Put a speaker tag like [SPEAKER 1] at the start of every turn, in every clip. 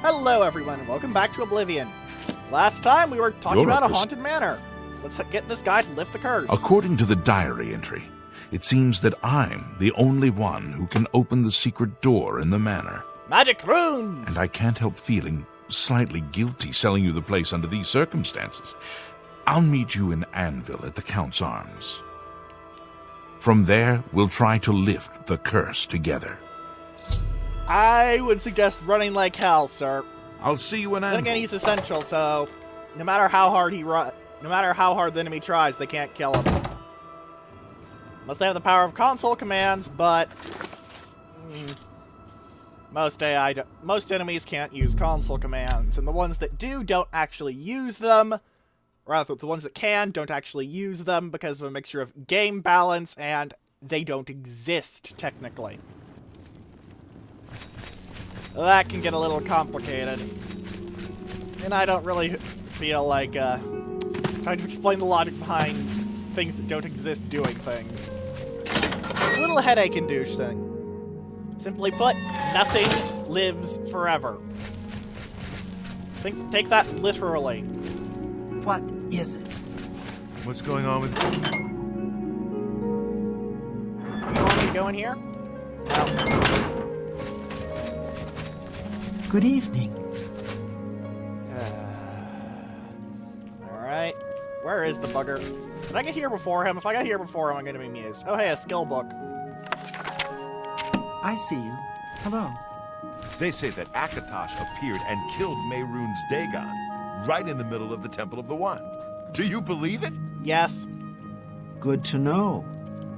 [SPEAKER 1] Hello everyone, and welcome back to Oblivion. Last time we were talking about a haunted manor. Let's get this guy to lift the curse.
[SPEAKER 2] According to the diary entry, it seems that I'm the only one who can open the secret door in the manor.
[SPEAKER 1] Magic runes!
[SPEAKER 2] And I can't help feeling slightly guilty selling you the place under these circumstances. I'll meet you in Anvil at the Count's Arms. From there, we'll try to lift the curse together.
[SPEAKER 1] I would suggest running like hell, sir.
[SPEAKER 2] I'll see you in Anvil.
[SPEAKER 1] Then again, he's essential, so no matter how hard the enemy tries, they can't kill him. Must have the power of console commands, but most enemies can't use console commands, and the ones that do don't actually use them. Rather, the ones that can don't actually use them because of a mixture of game balance and they don't exist, technically. That can get a little complicated. And I don't really feel like trying to explain the logic behind things that don't exist doing things. It's a little headache-induced thing. Simply put, nothing lives forever. Take that literally.
[SPEAKER 3] What is it?
[SPEAKER 4] What's going on with you?
[SPEAKER 1] You want me to go in here? No.
[SPEAKER 3] Good evening.
[SPEAKER 1] Alright. Where is the bugger? Did I get here before him? If I got here before him, I'm gonna be amused. Oh, hey, a skill book.
[SPEAKER 3] I see you. Hello.
[SPEAKER 4] They say that Akatosh appeared and killed Mehrunes Dagon right in the middle of the Temple of the One. Do you believe it?
[SPEAKER 1] Yes.
[SPEAKER 3] Good to know.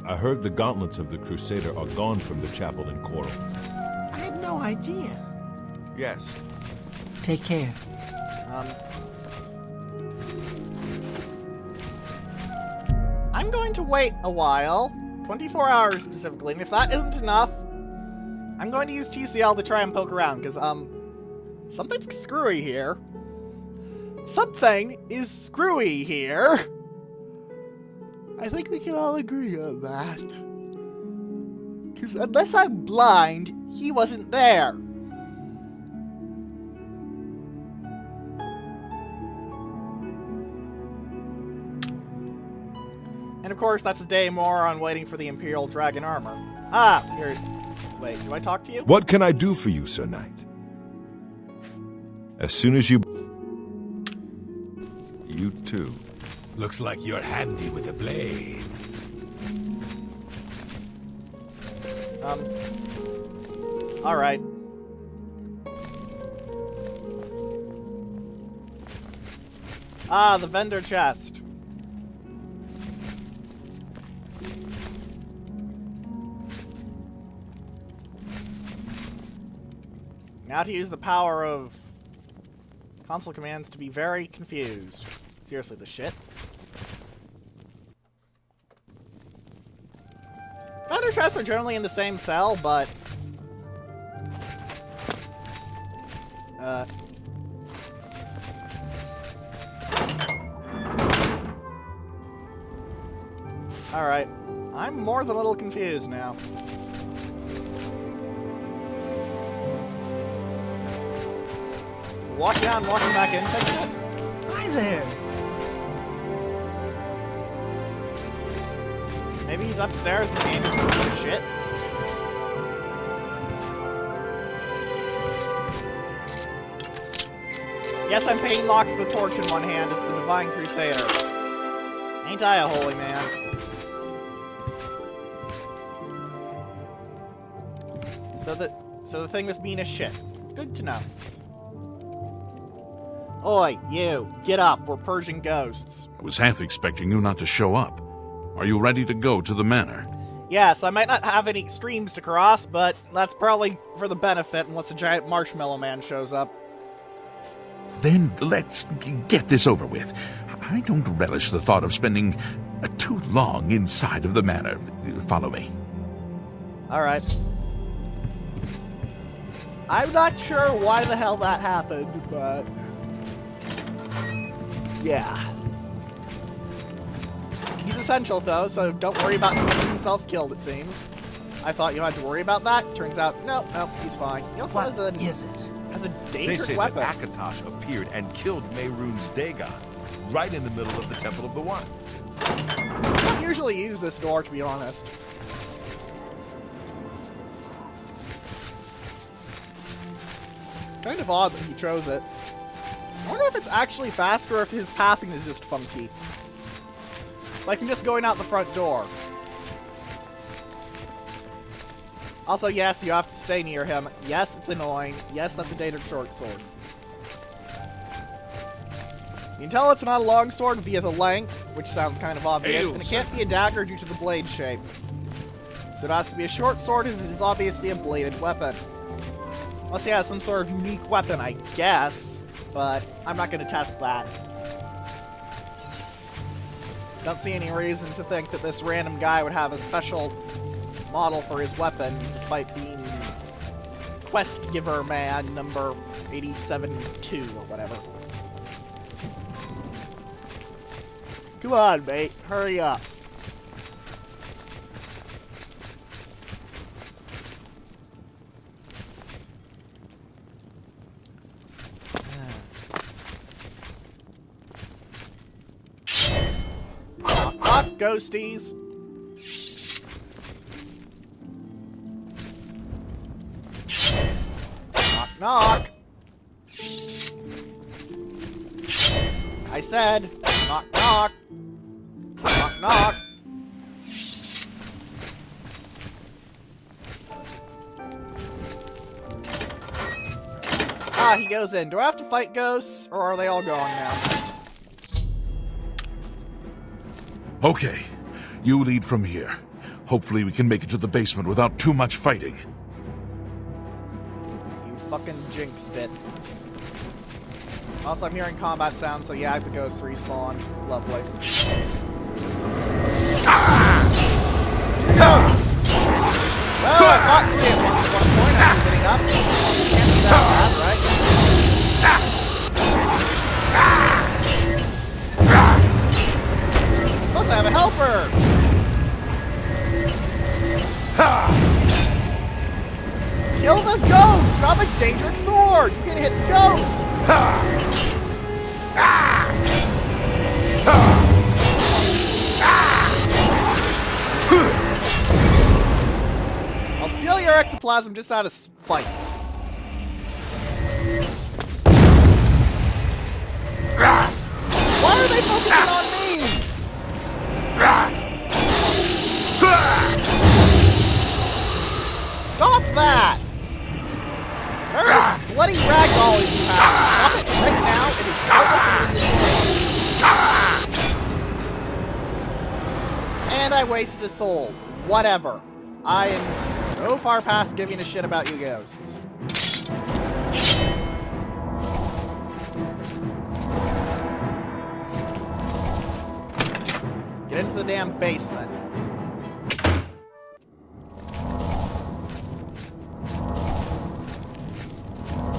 [SPEAKER 5] I heard the gauntlets of the Crusader are gone from the chapel in Coral.
[SPEAKER 3] I had no idea.
[SPEAKER 4] Yes.
[SPEAKER 3] Take care.
[SPEAKER 1] I'm going to wait a while. 24 hours specifically, and if that isn't enough, I'm going to use TCL to try and poke around, because, something's screwy here. Something is screwy here. I think we can all agree on that. Because unless I'm blind, he wasn't there. And of course, that's a day more on waiting for the Imperial Dragon armor. Ah, here. Wait, do I talk to you?
[SPEAKER 5] What can I do for you, Sir Knight? As soon as you... You too.
[SPEAKER 6] Looks like you're handy with a blade.
[SPEAKER 1] Alright. Ah, the vendor chest. Now to use the power of console commands to be very confused. Seriously, the shit. Vendor chests are generally in the same cell, but... Alright. I'm more than a little confused now. Walk down, walking back in, fix it.
[SPEAKER 3] Hi there.
[SPEAKER 1] Maybe he's upstairs and the game is just a piece of shit. Yes, I'm paying Locks the torch in one hand as the Divine Crusader. Ain't I a holy man? So the thing was mean as shit. Good to know. Oi, you, get up, we're purging ghosts.
[SPEAKER 2] I was half expecting you not to show up. Are you ready to go to the manor?
[SPEAKER 1] Yes, I might not have any streams to cross, but that's probably for the benefit unless a giant marshmallow man shows up.
[SPEAKER 2] Then let's get this over with. I don't relish the thought of spending too long inside of the manor. Follow me.
[SPEAKER 1] Alright. I'm not sure why the hell that happened, but... yeah. He's essential, though, so don't worry about him getting himself killed, it seems. I thought you had to worry about that. Turns out, no, he's fine. You know,
[SPEAKER 3] What is it?
[SPEAKER 1] As a
[SPEAKER 4] They
[SPEAKER 1] dangerous
[SPEAKER 4] say
[SPEAKER 1] weapon.
[SPEAKER 4] that Akatosh appeared and killed Mehrunes Dagon, right in the middle of the Temple of the One.
[SPEAKER 1] I don't usually use this door, to be honest. Kind of odd that he chose it. I wonder if it's actually faster or if his pathing is just funky. Like him just going out the front door. Also, yes, you have to stay near him. Yes, it's annoying. Yes, that's a dated short sword. You can tell it's not a long sword via the length, which sounds kind of obvious, and it can't be a dagger due to the blade shape. So it has to be a short sword, as it is obviously a bladed weapon. Unless he has some sort of unique weapon, I guess, but I'm not going to test that. Don't see any reason to think that this random guy would have a special model for his weapon, despite being Quest Giver Man number 87-2 or whatever. Come on, mate. Hurry up. Knock, knock, ghosties. Knock, knock. I said, knock, knock. Knock, knock. Ah, he goes in. Do I have to fight ghosts, or are they all gone now?
[SPEAKER 2] Okay, you lead from here. Hopefully we can make it to the basement without too much fighting.
[SPEAKER 1] You fucking jinxed it. Also, I'm hearing combat sounds, so yeah, the ghosts respawn. Lovely. Ghosts! Well, I fought 3 at once at one point after getting up. Can't be that bad, right? Plus, I have a helper! Kill the ghosts! Drop a dangerous sword! You can hit the ghosts! I'll steal your ectoplasm just out of spite. Why are they focusing on me? Stop that! Where is this bloody ragdoll you have? Stop it right now. It is pointless and it is insane. And I wasted a soul. Whatever. I am so far past giving a shit about you ghosts. Get into the damn basement.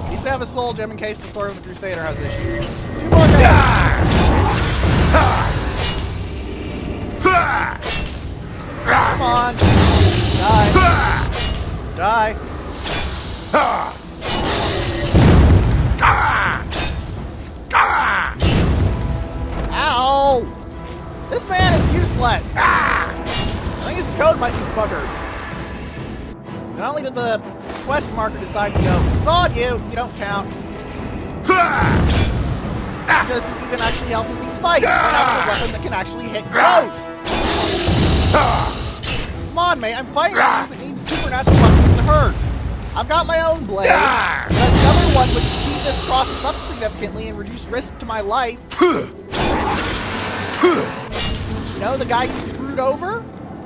[SPEAKER 1] He used to have a soul gem in case the Sword of the Crusader has issues. 2 more ghosts! Come on! Die! Die! Ow! This man is useless! I think his code might be buggered. Not only did the quest marker decide to go, sawed you, you don't count. It doesn't even actually help me fight by having a weapon that can actually hit ghosts! Come on, mate, I'm fighting things that need supernatural weapons to hurt. I've got my own blade, but another one would speed this process up significantly and reduce risk to my life. You know, the guy you screwed over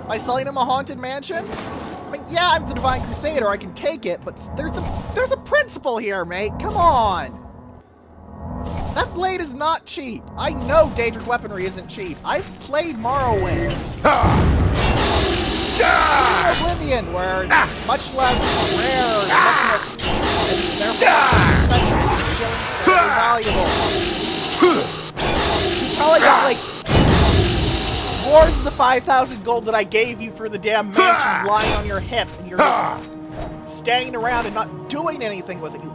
[SPEAKER 1] by selling him a haunted mansion? I mean, yeah, I'm the Divine Crusader, I can take it, but there's a principle here, mate, come on! That blade is not cheap. I know Daedric weaponry isn't cheap. I've played Morrowind. Even Oblivion, where it's much less rare and much more, and therefore much less expensive and still incredibly valuable. You probably got like more than the 5,000 gold that I gave you for the damn mansion lying on your hip, and you're just standing around and not doing anything with it. You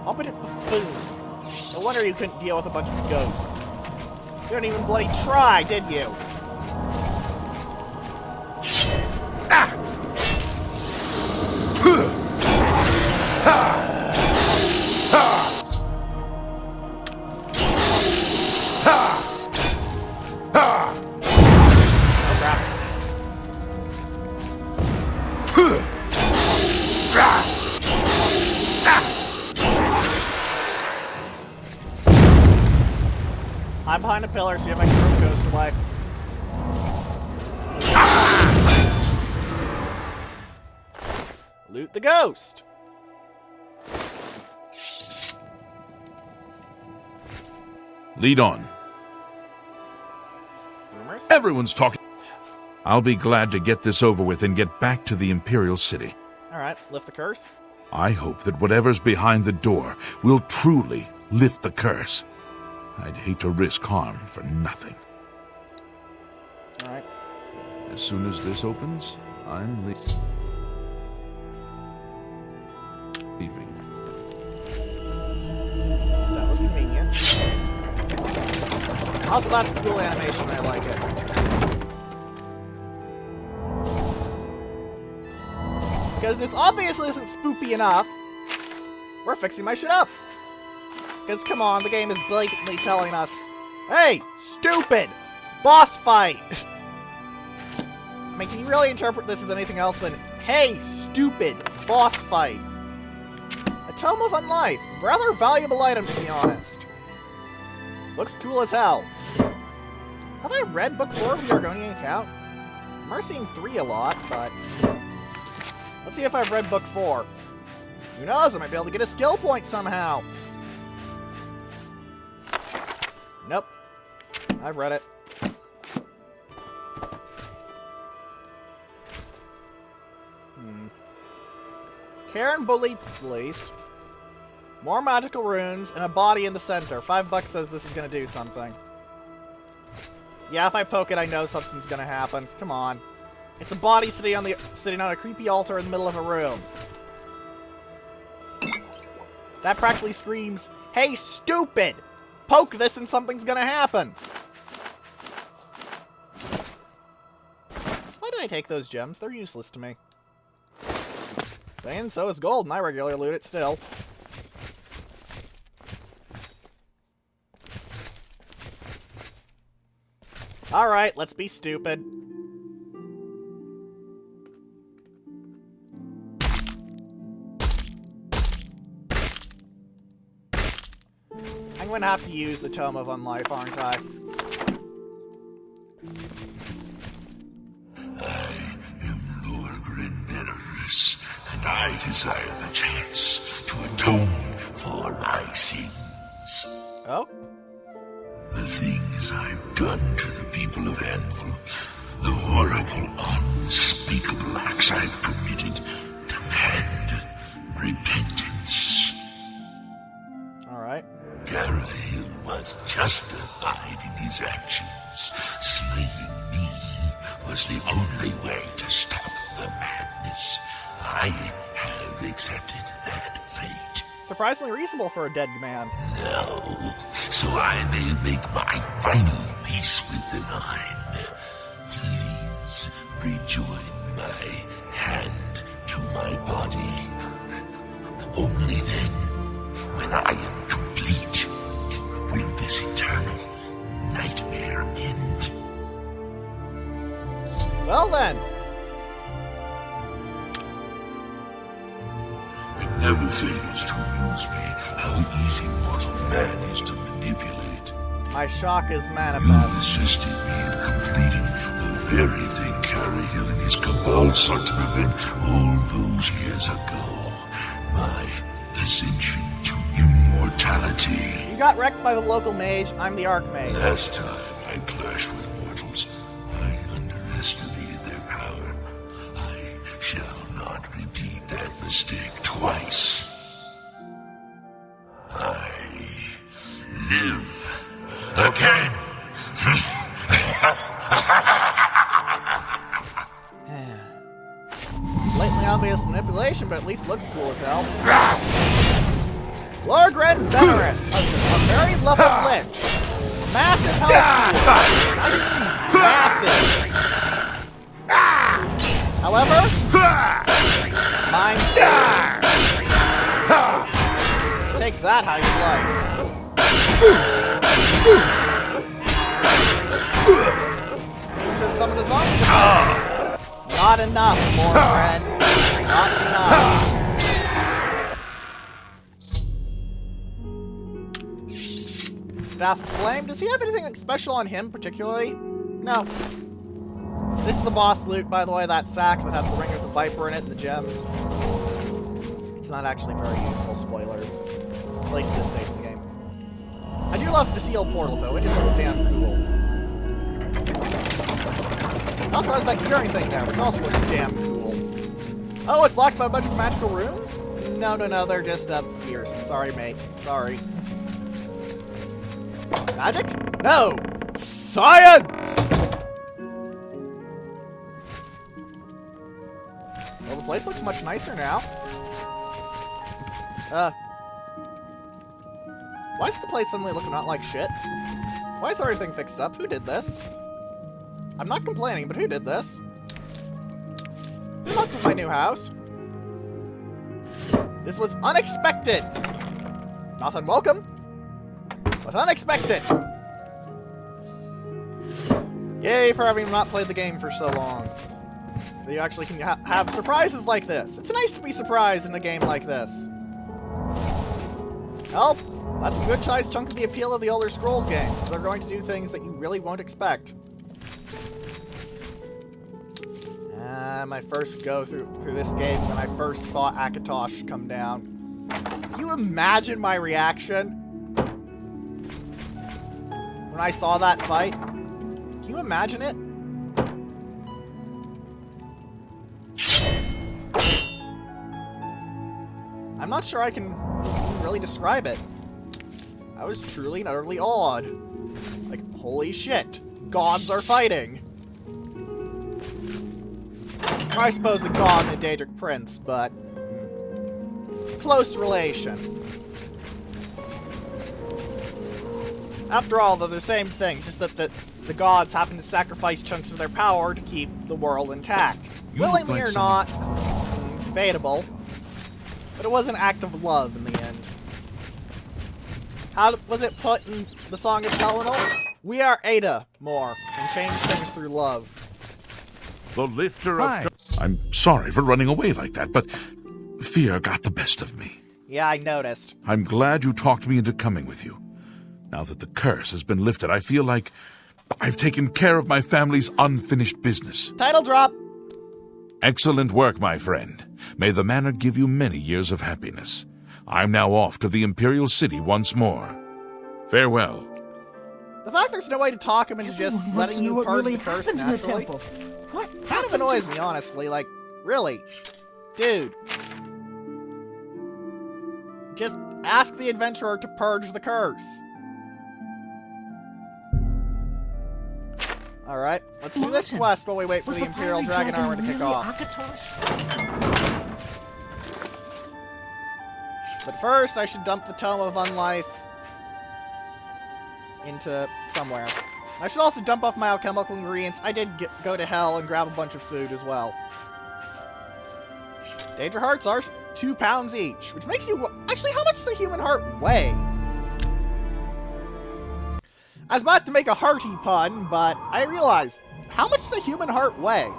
[SPEAKER 1] Competent buffoon. No wonder you couldn't deal with a bunch of ghosts. You didn't even bloody try, did you? Ah! I'm behind a pillar, see if I can throw the ghost away. Loot the ghost!
[SPEAKER 2] Lead on.
[SPEAKER 1] Rumors?
[SPEAKER 2] Everyone's talking. I'll be glad to get this over with and get back to the Imperial City.
[SPEAKER 1] Alright, lift the curse.
[SPEAKER 2] I hope that whatever's behind the door will truly lift the curse. I'd hate to risk harm for nothing.
[SPEAKER 1] Alright.
[SPEAKER 2] As soon as this opens, I'm leaving.
[SPEAKER 1] That was convenient. Also, that's a cool animation, I like it. Because this obviously isn't spoopy enough, we're fixing my shit up. Because, come on, the game is blatantly telling us, hey, stupid, boss fight. I mean, can you really interpret this as anything else than, hey, stupid, boss fight? A Tome of Unlife, rather valuable item, to be honest. Looks cool as hell. Have I read Book 4 of the Argonian Count? I'm seeing 3 a lot, but... let's see if I've read Book 4. Who knows, I might be able to get a skill point somehow. Nope. I've read it. Karen Bolit's at least. More magical runes and a body in the center. $5 says this is gonna do something. Yeah, if I poke it, I know something's gonna happen. Come on. It's a body sitting on a creepy altar in the middle of a room. That practically screams, hey, stupid! Poke this and something's gonna happen! Why did I take those gems? They're useless to me. And so is gold, and I regularly loot it still. Alright, let's be stupid. I'm going to have to use the Tome of Unlife, aren't I?
[SPEAKER 6] I am Lord Grenderis, and I desire the chance to atone for my sins.
[SPEAKER 1] Oh?
[SPEAKER 6] The things I've done to the people of Anvil, the horrible, unspeakable acts I've committed, demand repentance.
[SPEAKER 1] Alright.
[SPEAKER 6] Garahil was justified in his actions. Slaying me was the only way to stop the madness. I have accepted that fate.
[SPEAKER 1] Surprisingly reasonable for a dead man.
[SPEAKER 6] No, so I may make my final peace with the Nine. Please rejoin my hand to my body. Only then, when I am complete, will this eternal nightmare end.
[SPEAKER 1] Well then.
[SPEAKER 6] It never fails to amuse me how easy mortal man is to manipulate.
[SPEAKER 1] My shock is
[SPEAKER 6] You
[SPEAKER 1] manifest.
[SPEAKER 6] assisted me in completing the very thing Garahil and his cabal sought to prevent all those years ago. My ascension to immortality.
[SPEAKER 1] You got wrecked by the local mage, I'm the Archmage.
[SPEAKER 6] Last time I clashed with mortals, I underestimated their power. I shall not repeat that mistake twice. I live again.
[SPEAKER 1] Blatantly obvious manipulation, but at least looks cool as hell. Lorgren Venerus, a very level lich. Massive health pool. Massive. However, mine's bigger. Take that how you like. Seems to have summoned a zombie. Not enough, Lorgren. Not enough. Staff of Flame. Does he have anything special on him, particularly? No. This is the boss loot, by the way, that sack that has the ring of the viper in it and the gems. It's not actually very useful, spoilers. At least this stage of the game. I do love the sealed portal, though. It just looks damn cool. It also has that gearing thing there, which also looks damn cool. Oh, it's locked by a bunch of magical runes? No, they're just, gears. Sorry, mate. Sorry. Magic? No! Science! Well, the place looks much nicer now. Why is the place suddenly looking not like shit? Why is everything fixed up? Who did this? I'm not complaining, but who did this? Who must have my new house? This was unexpected! Not unwelcome, but unexpected! Yay for having not played the game for so long. That you actually can have surprises like this. It's nice to be surprised in a game like this. Well, that's a good sized chunk of the appeal of the Elder Scrolls games. They're going to do things that you really won't expect. My first go through this game when I first saw Akatosh come down. Can you imagine my reaction when I saw that fight? Can you imagine it? I'm not sure I can really describe it. I was truly and utterly awed. Like, holy shit, gods are fighting. I suppose a god and a Daedric prince, but close relation. After all, they're the same thing, just that the gods happen to sacrifice chunks of their power to keep the world intact. Willingly or not, debatable, but it was an act of love in the end. How was it put in the Song of Pelennor? We are Ada more, and change things through love.
[SPEAKER 2] The lifter of... I'm sorry for running away like that, but fear got the best of me.
[SPEAKER 1] Yeah, I noticed.
[SPEAKER 2] I'm glad you talked me into coming with you. Now that the curse has been lifted, I feel like I've taken care of my family's unfinished business.
[SPEAKER 1] Title drop!
[SPEAKER 2] Excellent work, my friend. May the manor give you many years of happiness. I'm now off to the Imperial City once more. Farewell.
[SPEAKER 1] The fact there's no way to talk him into just letting you purge the curse naturally kind of annoys me, honestly. Like, really? Dude. Just ask the adventurer to purge the curse. Alright, let's do this quest while we wait for the Imperial Dragon Armor to kick off. But first, I should dump the Tome of Unlife into somewhere. I should also dump off my alchemical ingredients. I did go to hell and grab a bunch of food as well. Danger Hearts are 2 pounds each, which makes you... Actually, how much does a human heart weigh? I was about to make a hearty pun, but I realized, how much does a human heart weigh?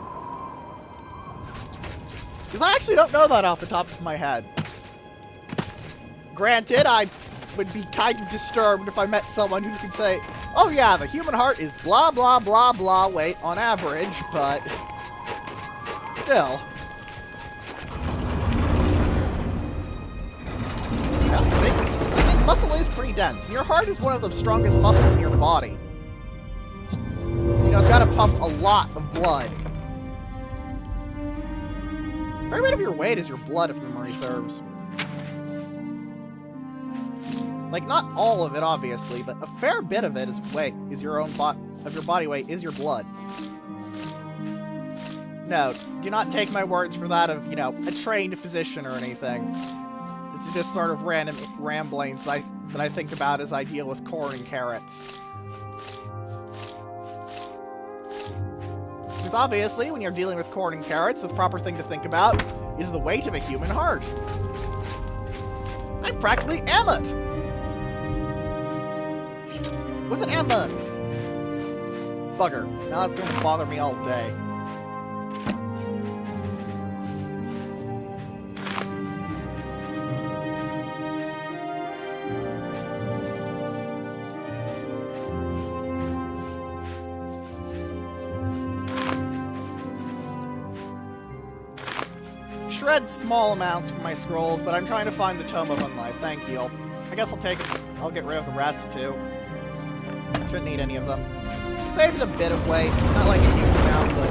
[SPEAKER 1] Because I actually don't know that off the top of my head. Granted, I would be kind of disturbed if I met someone who could say, oh yeah, the human heart is blah blah blah blah weight on average, but still. I mean, muscle is pretty dense, and your heart is one of the strongest muscles in your body. So, you know, it's gotta pump a lot of blood. A fair bit of your weight is your blood, if memory serves. Like, not all of it, obviously, but a fair bit of it is weight, is your own your body weight, is your blood. No, do not take my words for that of, you know, a trained physician or anything. This is just sort of random ramblings that I think about as I deal with corn and carrots. Because obviously, when you're dealing with corn and carrots, the proper thing to think about is the weight of a human heart. I practically am it! Was it Emma? Bugger. Now that's going to bother me all day. Shred small amounts from my scrolls, but I'm trying to find the Tome of Unlife. Thank you. I guess I'll take it. I'll get rid of the rest, too. Shouldn't need any of them. Saved a bit of weight. Not like a huge amount, but...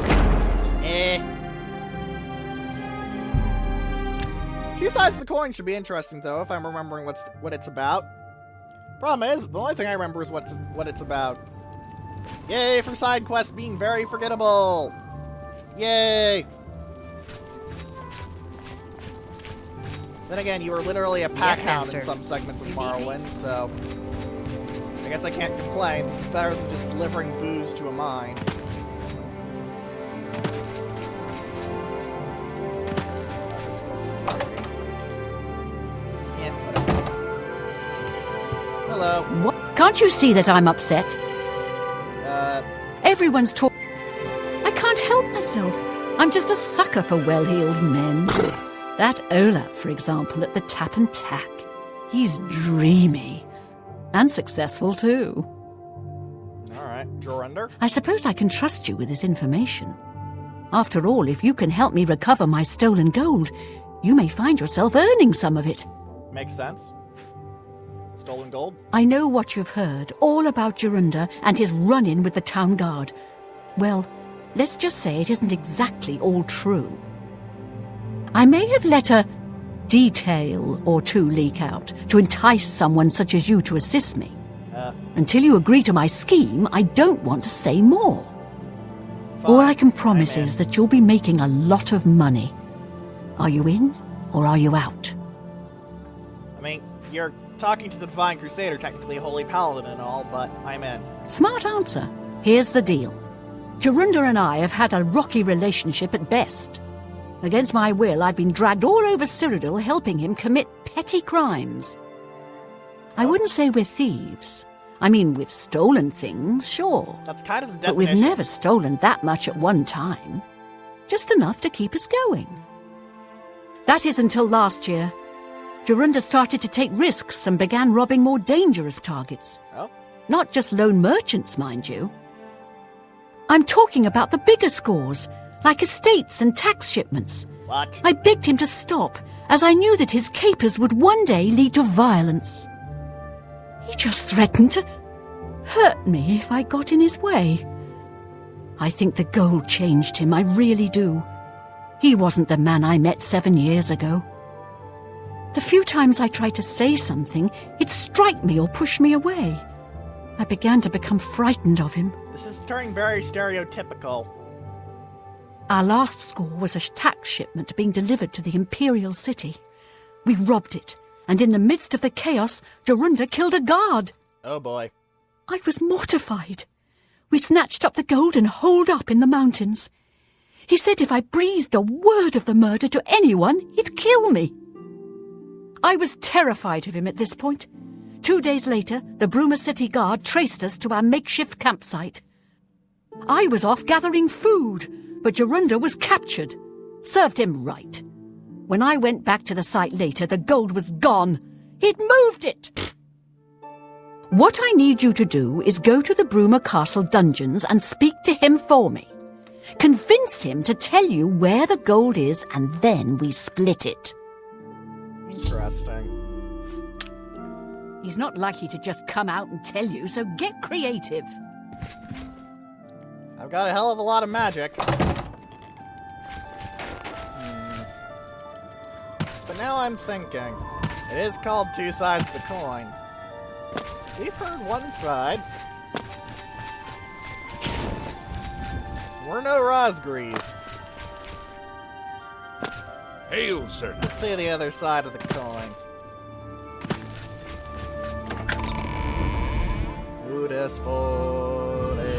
[SPEAKER 1] Two sides of the coin should be interesting, though, if I'm remembering what it's about. Problem is, the only thing I remember is what it's about. Yay for side quests being very forgettable! Yay! Then again, you were literally a pack hound in some segments of Morrowind, so... I guess I can't complain. This is better than just delivering booze to a mine. Yeah, whatever. Hello.
[SPEAKER 7] What? Can't you see that I'm upset? Everyone's talking. I can't help myself. I'm just a sucker for well-heeled men. That Olaf, for example, at the Tap and Tack. He's dreamy. And successful, too.
[SPEAKER 1] Alright, Jorundir.
[SPEAKER 7] I suppose I can trust you with this information. After all, if you can help me recover my stolen gold, you may find yourself earning some of it.
[SPEAKER 1] Makes sense. Stolen gold?
[SPEAKER 7] I know what you've heard, all about Jorundir and his run-in with the town guard. Well, let's just say it isn't exactly all true. I may have let a detail or two leak out to entice someone such as you to assist me. Until you agree to my scheme, I don't want to say more.
[SPEAKER 1] Fine.
[SPEAKER 7] All I can promise is that you'll be making a lot of money. Are you in, or are you out?
[SPEAKER 1] I mean, you're talking to the Divine Crusader, technically a Holy Paladin and all, but I'm in.
[SPEAKER 7] Smart answer. Here's the deal. Jorundir and I have had a rocky relationship at best. Against my will, I've been dragged all over Cyrodiil helping him commit petty crimes. I wouldn't say we're thieves. I mean, we've stolen things, sure.
[SPEAKER 1] That's kind of the
[SPEAKER 7] But
[SPEAKER 1] definition.
[SPEAKER 7] we've never stolen that much at one time. Just enough to keep us going. That is until last year. Jorundir started to take risks and began robbing more dangerous targets.
[SPEAKER 1] Oh?
[SPEAKER 7] Not just lone merchants, mind you. I'm talking about the bigger scores, like estates and tax shipments.
[SPEAKER 1] What?
[SPEAKER 7] I begged him to stop, as I knew that his capers would one day lead to violence. He just threatened to hurt me if I got in his way. I think the gold changed him, I really do. He wasn't the man I met 7 years ago. The few times I tried to say something, he'd strike me or push me away. I began to become frightened of him.
[SPEAKER 1] This is turning very stereotypical.
[SPEAKER 7] Our last score was a tax shipment being delivered to the Imperial City. We robbed it, and in the midst of the chaos, Jorundir killed a guard.
[SPEAKER 1] Oh boy.
[SPEAKER 7] I was mortified. We snatched up the gold and holed up in the mountains. He said if I breathed a word of the murder to anyone, he'd kill me. I was terrified of him at this point. 2 days later, the Bruma City Guard traced us to our makeshift campsite. I was off gathering food, but Jorundir was captured. Served him right. When I went back to the site later, the gold was gone. He'd moved it. What I need you to do is go to the Bruma Castle dungeons and speak to him for me. Convince him to tell you where the gold is, and then we split it.
[SPEAKER 1] Interesting.
[SPEAKER 7] He's not likely to just come out and tell you, so get creative.
[SPEAKER 1] I've got a hell of a lot of magic. But now I'm thinking. It is called Two Sides of the Coin. We've heard one side. We're no Rosgrees.
[SPEAKER 2] Hail, sir.
[SPEAKER 1] Let's see the other side of the coin. desfoleva,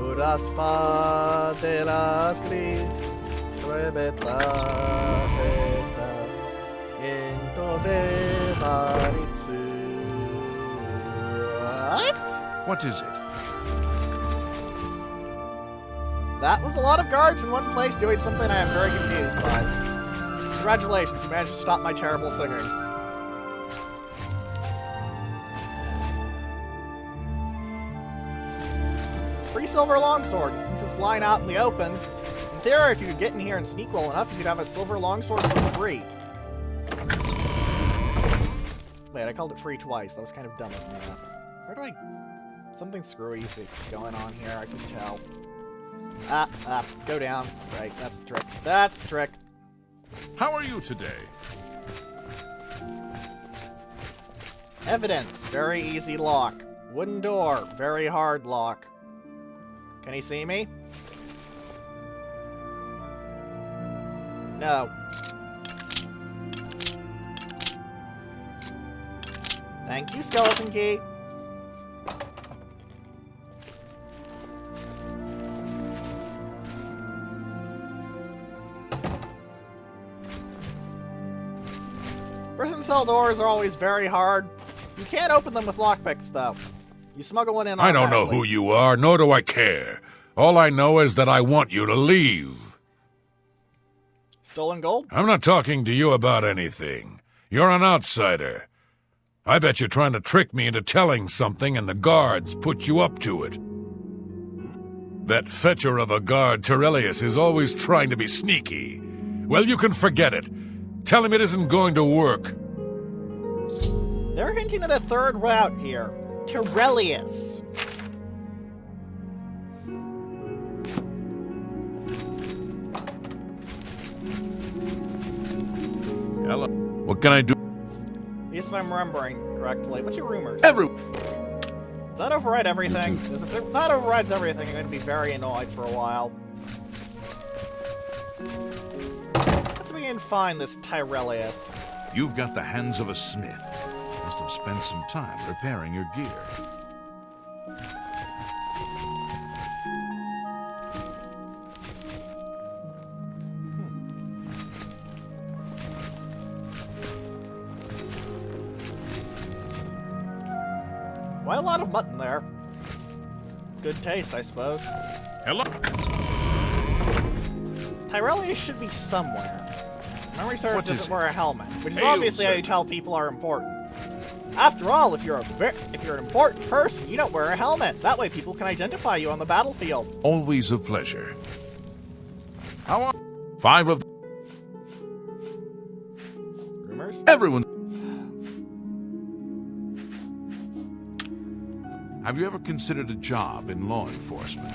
[SPEAKER 1] udas fa de las gris, rebeta feta, intoveva ritsu. What?
[SPEAKER 2] What is it?
[SPEAKER 1] That was a lot of guards in one place doing something I am very confused by. Congratulations, you managed to stop my terrible singing. Free silver longsword. Since this line out in the open, in theory, if you could get in here and sneak well enough, you could have a silver longsword for free. Wait, I called it free twice. That was kind of dumb of me. Where do I... Something screwy going on here, I can tell. Go down. Right, that's the trick. That's the trick.
[SPEAKER 2] How are you today?
[SPEAKER 1] Evidence, very easy lock. Wooden door, very hard lock. Can he see me? No. Thank you, skeleton key. Prison cell doors are always very hard. You can't open them with lockpicks, though. You smuggle one in
[SPEAKER 6] I don't know
[SPEAKER 1] automatically.
[SPEAKER 6] who you are, nor do I care. All I know is that I want you to leave.
[SPEAKER 1] Stolen gold?
[SPEAKER 6] I'm not talking to you about anything. You're an outsider. I bet you're trying to trick me into telling something and the guards put you up to it. That fetcher of a guard, Terrelius, is always trying to be sneaky. Well, you can forget it. Tell him it isn't going to work.
[SPEAKER 1] They're hinting at a third route here. Terrelius.
[SPEAKER 2] Hello. What can I do?
[SPEAKER 1] At least if I'm remembering correctly. What's your rumors?
[SPEAKER 2] Every...
[SPEAKER 1] Does that override everything? Because if that overrides everything, I'm going to be very annoyed for a while. Let's see if we can find this Tyrellius.
[SPEAKER 2] You've got the hands of a smith. Must have spent some time repairing your gear.
[SPEAKER 1] Why a lot of mutton there? Good taste, I suppose.
[SPEAKER 2] Hello?
[SPEAKER 1] Tyrellius should be somewhere. Memory serves
[SPEAKER 2] What is
[SPEAKER 1] doesn't
[SPEAKER 2] it?
[SPEAKER 1] wear a helmet, which is
[SPEAKER 2] Hail,
[SPEAKER 1] obviously how you
[SPEAKER 2] sir.
[SPEAKER 1] tell people are important. After all, if you're an important person, you don't wear a helmet. That way people can identify you on the battlefield.
[SPEAKER 2] Always a pleasure. How are... 5 of...
[SPEAKER 1] Rumors?
[SPEAKER 2] Everyone... Have you ever considered a job in law enforcement?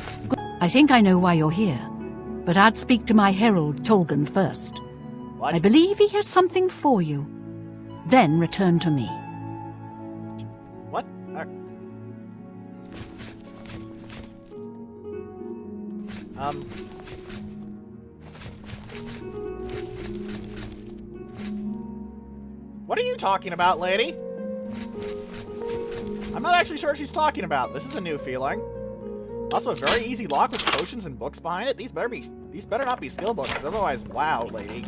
[SPEAKER 7] I think I know why you're here, but I'd speak to my herald, Tolgan, first.
[SPEAKER 1] What?
[SPEAKER 7] I believe he has something for you. Then return to me.
[SPEAKER 1] What? What are you talking about, lady? I'm not actually sure what she's talking about. This is a new feeling. Also, a very easy lock with potions and books behind it. These better not be skill books, otherwise, wow, lady.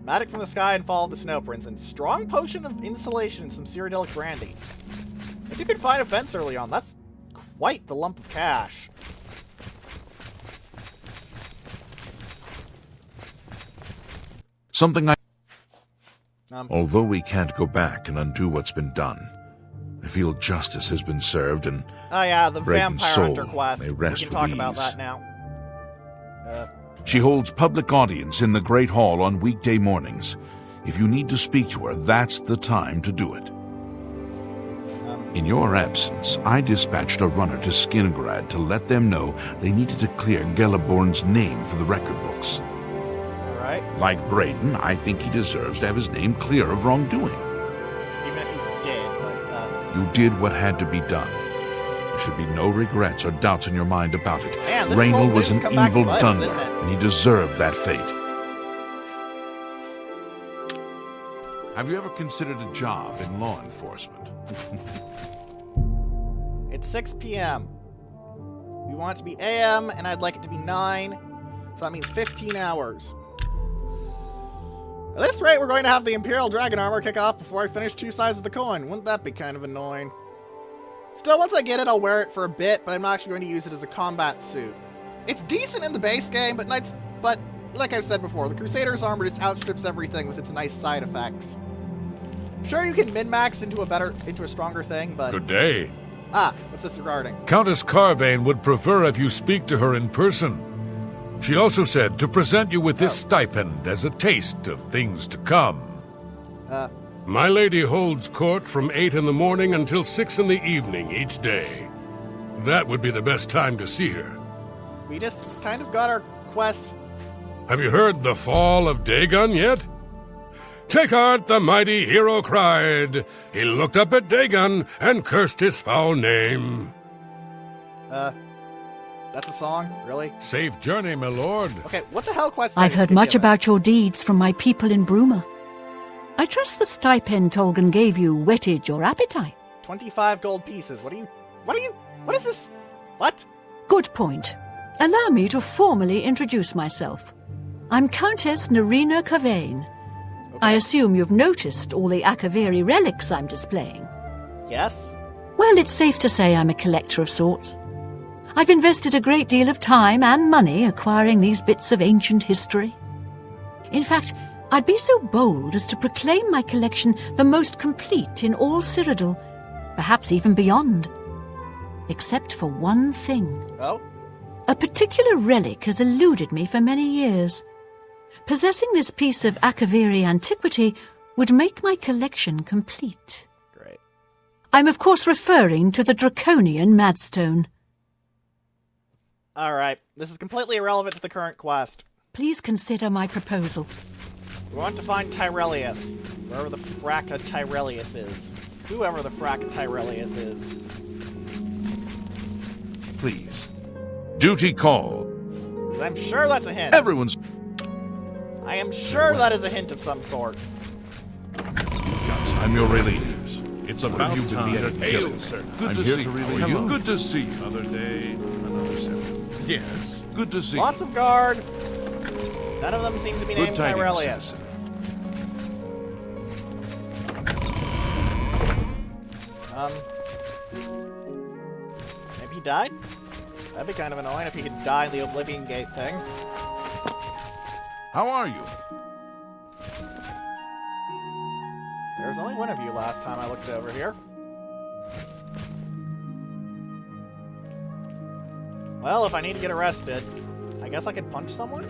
[SPEAKER 1] Magic from the sky and fall of the snow prince, and strong potion of insulation and some Cyrodiilic brandy. If you could find a fence early on, that's quite the lump of cash.
[SPEAKER 2] Something I... Although we can't go back and undo what's been done, I feel justice has been served and...
[SPEAKER 1] Oh yeah, the
[SPEAKER 2] Brayden's
[SPEAKER 1] vampire
[SPEAKER 2] soul
[SPEAKER 1] hunter quest.
[SPEAKER 2] may
[SPEAKER 1] We
[SPEAKER 2] rest
[SPEAKER 1] can talk
[SPEAKER 2] with
[SPEAKER 1] about
[SPEAKER 2] ease.
[SPEAKER 1] that now.
[SPEAKER 2] She holds public audience in the Great Hall on weekday mornings. If you need to speak to her, that's the time to do it. In your absence, I dispatched a runner to Skinograd to let them know they needed to clear Geliborn's name for the record books.
[SPEAKER 1] Alright.
[SPEAKER 2] Like Brayden, I think he deserves to have his name clear of wrongdoing.
[SPEAKER 1] Even if he's dead, but,
[SPEAKER 2] You did what had to be done. There should be no regrets or doubts in your mind about it.
[SPEAKER 1] Man, this
[SPEAKER 2] Raynal
[SPEAKER 1] whole
[SPEAKER 2] was
[SPEAKER 1] thing's
[SPEAKER 2] an
[SPEAKER 1] come back to
[SPEAKER 2] evil
[SPEAKER 1] bite us,
[SPEAKER 2] dungeoner,
[SPEAKER 1] isn't it?
[SPEAKER 2] and he deserved that fate. Have you ever considered a job in law enforcement?
[SPEAKER 1] It's 6 p.m. We want it to be a.m., and I'd like it to be 9, so that means 15 hours. At this rate, we're going to have the Imperial Dragon Armor kick off before I finish 2 sides of the coin. Wouldn't that be kind of annoying? Still, once I get it, I'll wear it for a bit, but I'm not actually going to use it as a combat suit. It's decent in the base game, but like I've said before, the Crusader's armor just outstrips everything with its nice side effects. Sure, you can min-max into a stronger thing, but...
[SPEAKER 8] Good day.
[SPEAKER 1] Ah, what's this regarding?
[SPEAKER 8] Countess Carvane would prefer if you speak to her in person. She also said to present you with this stipend as a taste of things to come.
[SPEAKER 9] My lady holds court from 8 in the morning until 6 in the evening each day. That would be the best time to see her.
[SPEAKER 1] We just kind of got our quest.
[SPEAKER 9] Have you heard the fall of Dagon yet? Take heart, the mighty hero cried. He looked up at Dagon and cursed his foul name.
[SPEAKER 1] That's a song? Really?
[SPEAKER 8] Safe journey, my lord.
[SPEAKER 1] Okay, what the hell quest?
[SPEAKER 7] I've heard much about your deeds from my people in Bruma. I trust the stipend Tolgan gave you whetted your appetite.
[SPEAKER 1] 25 gold pieces. What is this? What?
[SPEAKER 7] Good point. Allow me to formally introduce myself. I'm Countess Nerina Carvane. Okay. I assume you've noticed all the Akaviri relics I'm displaying.
[SPEAKER 1] Yes.
[SPEAKER 7] Well, it's safe to say I'm a collector of sorts. I've invested a great deal of time and money acquiring these bits of ancient history. In fact, I'd be so bold as to proclaim my collection the most complete in all Cyrodiil, perhaps even beyond. Except for one thing.
[SPEAKER 1] Oh?
[SPEAKER 7] A particular relic has eluded me for many years. Possessing this piece of Akaviri antiquity would make my collection complete.
[SPEAKER 1] Great.
[SPEAKER 7] I'm of course referring to the Draconian Madstone.
[SPEAKER 1] Alright, this is completely irrelevant to the current quest.
[SPEAKER 7] Please consider my proposal.
[SPEAKER 1] We want to find Tyrellius, wherever the fracka Tyrellius is. Whoever the fracka Tyrellius is.
[SPEAKER 2] Please. Duty called.
[SPEAKER 1] I'm sure that's a hint.
[SPEAKER 2] Everyone's...
[SPEAKER 1] I am sure that is a hint of some sort.
[SPEAKER 2] I'm your relief.
[SPEAKER 10] It's about
[SPEAKER 2] you
[SPEAKER 10] time.
[SPEAKER 2] Hail, sir. Good
[SPEAKER 10] I'm
[SPEAKER 2] to
[SPEAKER 10] here
[SPEAKER 2] see
[SPEAKER 10] to
[SPEAKER 2] you.
[SPEAKER 10] relieve you.
[SPEAKER 2] Good to see you.
[SPEAKER 10] Another day, another symptom.
[SPEAKER 2] Yes. Good to see
[SPEAKER 1] Lots
[SPEAKER 2] you.
[SPEAKER 1] of guard. None of them seem to be named
[SPEAKER 2] tidings,
[SPEAKER 1] Tyrellius. Maybe he died? That'd be kind of annoying if he could die in the Oblivion Gate thing.
[SPEAKER 2] How are you?
[SPEAKER 1] There was only one of you last time I looked over here. Well, if I need to get arrested, I guess I could punch someone?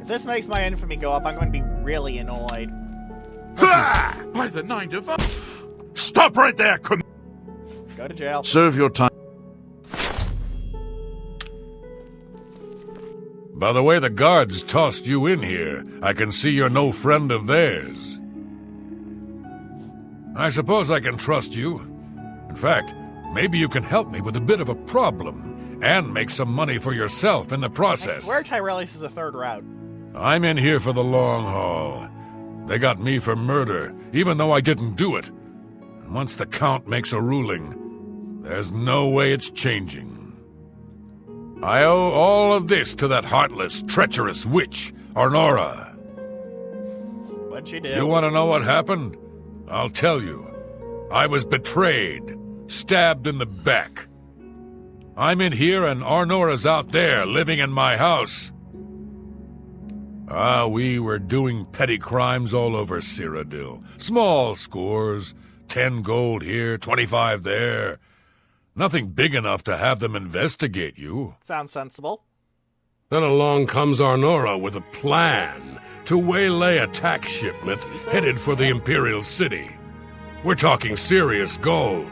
[SPEAKER 1] If this makes my infamy go up, I'm going to be really annoyed.
[SPEAKER 2] By the 9 of... Stop right there!
[SPEAKER 1] Go to jail.
[SPEAKER 2] Serve your time.
[SPEAKER 8] By the way the guards tossed you in here, I can see you're no friend of theirs. I suppose I can trust you. In fact, maybe you can help me with a bit of a problem, and make some money for yourself in the process.
[SPEAKER 1] I swear Tyrellius is the third route.
[SPEAKER 8] I'm in here for the long haul. They got me for murder, even though I didn't do it. And once the Count makes a ruling, there's no way it's changing. I owe all of this to that heartless, treacherous witch, Arnora.
[SPEAKER 1] What'd she do?
[SPEAKER 8] You want to know what happened? I'll tell you. I was betrayed, stabbed in the back. I'm in here and Arnora's out there, living in my house. We were doing petty crimes all over Cyrodiil. Small scores, 10 gold here, 25 there. Nothing big enough to have them investigate you.
[SPEAKER 1] Sounds sensible.
[SPEAKER 9] Then along comes Arnora with a plan to waylay a tax shipment headed for the Imperial City. We're talking serious gold,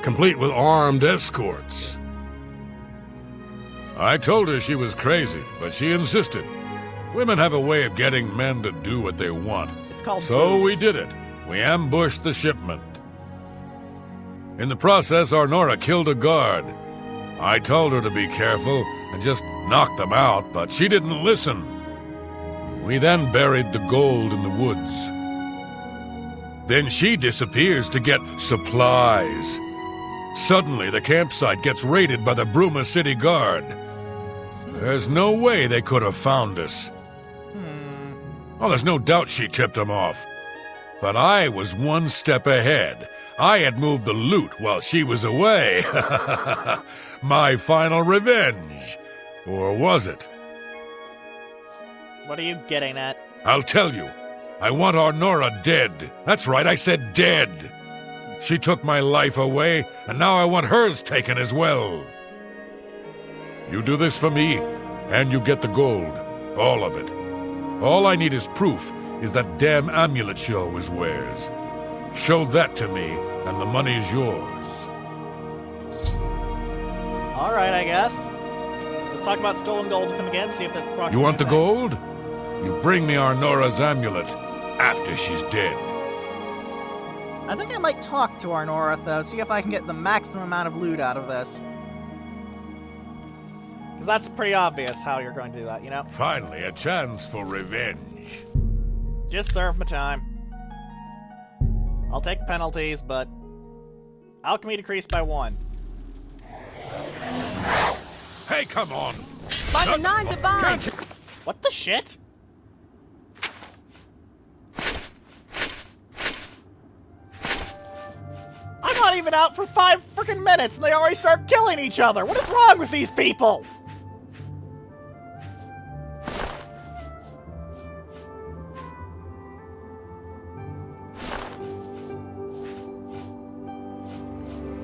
[SPEAKER 9] complete with armed escorts. I told her she was crazy, but she insisted. Women have a way of getting men to do what they want.
[SPEAKER 1] It's called
[SPEAKER 8] So
[SPEAKER 1] boobs.
[SPEAKER 8] we did it. We ambushed the shipment. In the process, Arnora killed a guard. I told her to be careful and just knock them out, but she didn't listen. We then buried the gold in the woods. Then she disappears to get supplies. Suddenly, the campsite gets raided by the Bruma City Guard. There's no way they could have found us. Oh, there's no doubt she tipped them off. But I was one step ahead. I had moved the loot while she was away. My final revenge. Or was it?
[SPEAKER 1] What are you getting at?
[SPEAKER 8] I'll tell you. I want Arnora dead. That's right, I said dead. She took my life away, and now I want hers taken as well. You do this for me, and you get the gold. All of it. All I need is proof is that damn amulet she always wears. Show that to me, and the money's yours.
[SPEAKER 1] Alright, I guess. Let's talk about stolen gold with him again, see if that's proximate.
[SPEAKER 8] You want the gold? You bring me Arnora's amulet after she's dead.
[SPEAKER 1] I think I might talk to Arnora, though, see if I can get the maximum amount of loot out of this. Because that's pretty obvious how you're going to do that, you know?
[SPEAKER 8] Finally, a chance for revenge.
[SPEAKER 1] Just serve my time. I'll take penalties, but alchemy decreased by 1.
[SPEAKER 8] Hey, come on!
[SPEAKER 3] By the 9 divine!
[SPEAKER 1] What the shit? I'm not even out for 5 freaking minutes and they already start killing each other! What is wrong with these people?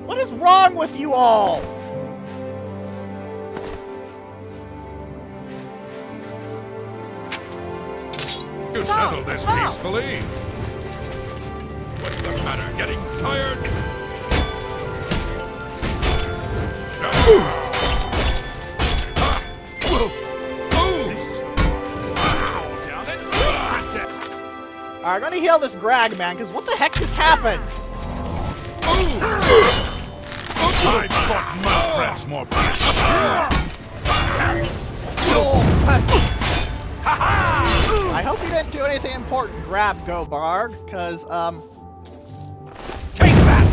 [SPEAKER 1] What is wrong with you all?
[SPEAKER 8] You settle this peacefully. What's the matter? Getting tired?
[SPEAKER 1] Alright, I'm gonna heal this Grag, man, because what the heck just happened?
[SPEAKER 2] I fought my friends more
[SPEAKER 1] I hope you didn't do anything important, grab Gobarg, because,
[SPEAKER 2] Take that!